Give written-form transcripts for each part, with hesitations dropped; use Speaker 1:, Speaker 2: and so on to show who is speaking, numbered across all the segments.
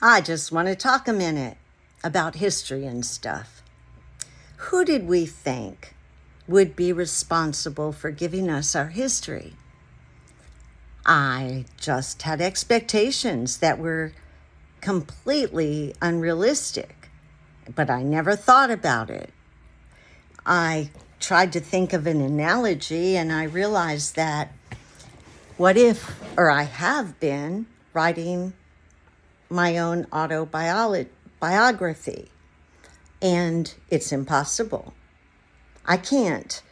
Speaker 1: I just want to talk a minute about history and stuff. Who did we think would be responsible for giving us our history? I just had expectations that were completely unrealistic, but I never thought about it. I tried to think of an analogy, and I realized that I have been writing my own autobiography, and it's impossible. I can't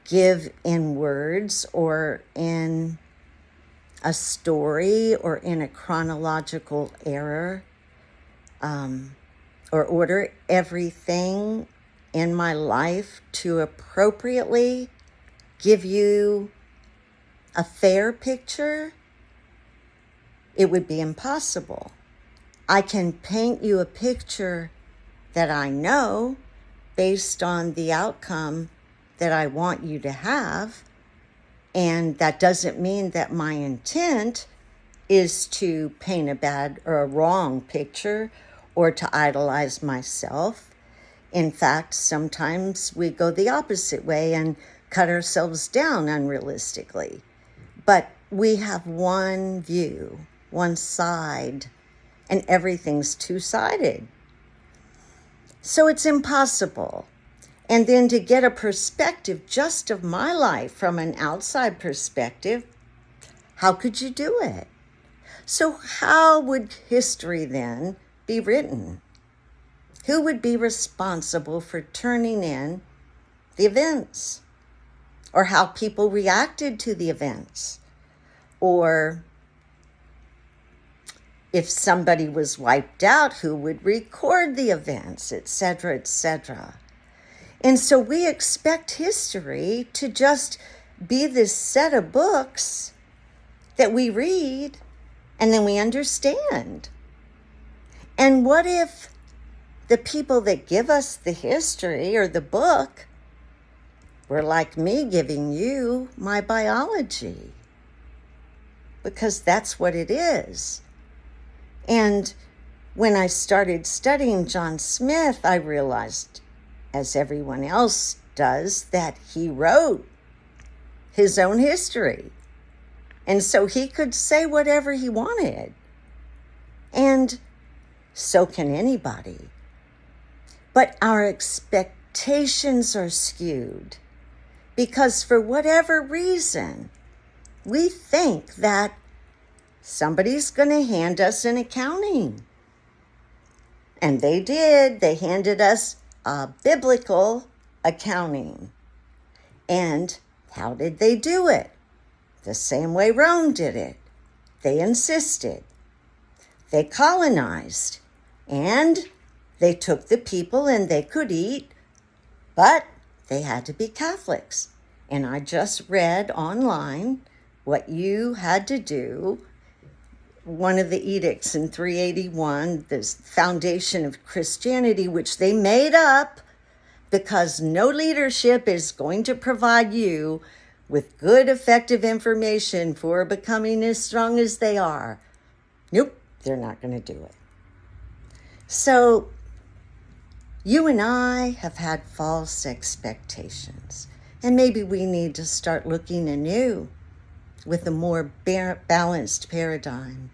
Speaker 1: give in words or in a story or in a chronological error or order everything in my life to appropriately give you a fair picture. It would be impossible. I can paint you a picture that I know based on the outcome that I want you to have. And that doesn't mean that my intent is to paint a bad or a wrong picture or to idolize myself. In fact, sometimes we go the opposite way and cut ourselves down unrealistically. But we have one view, one side, and everything's two-sided. So it's impossible. And then to get a perspective just of my life from an outside perspective, how could you do it? So how would history then be written? Who would be responsible for turning in the events? Or how people reacted to the events? Or if somebody was wiped out, who would record the events, etc., etc.? And so we expect history to just be this set of books that we read and then we understand. And what if the people that give us the history or the book were like me giving you my biology? Because that's what it is. And when I started studying John Smith, I realized, as everyone else does, that he wrote his own history. And so he could say whatever he wanted. And so can anybody. But our expectations are skewed because for whatever reason, we think that somebody's going to hand us an accounting. And they did. They handed us a biblical accounting. And how did they do it? The same way Rome did it. They insisted. They colonized. And they took the people and they could eat, but they had to be Catholics. And I just read online what you had to do. One of the edicts in 381, the foundation of Christianity, which they made up because no leadership is going to provide you with good, effective information for becoming as strong as they are. Nope, they're not going to do it. So you and I have had false expectations, and maybe we need to start looking anew with a more balanced paradigm.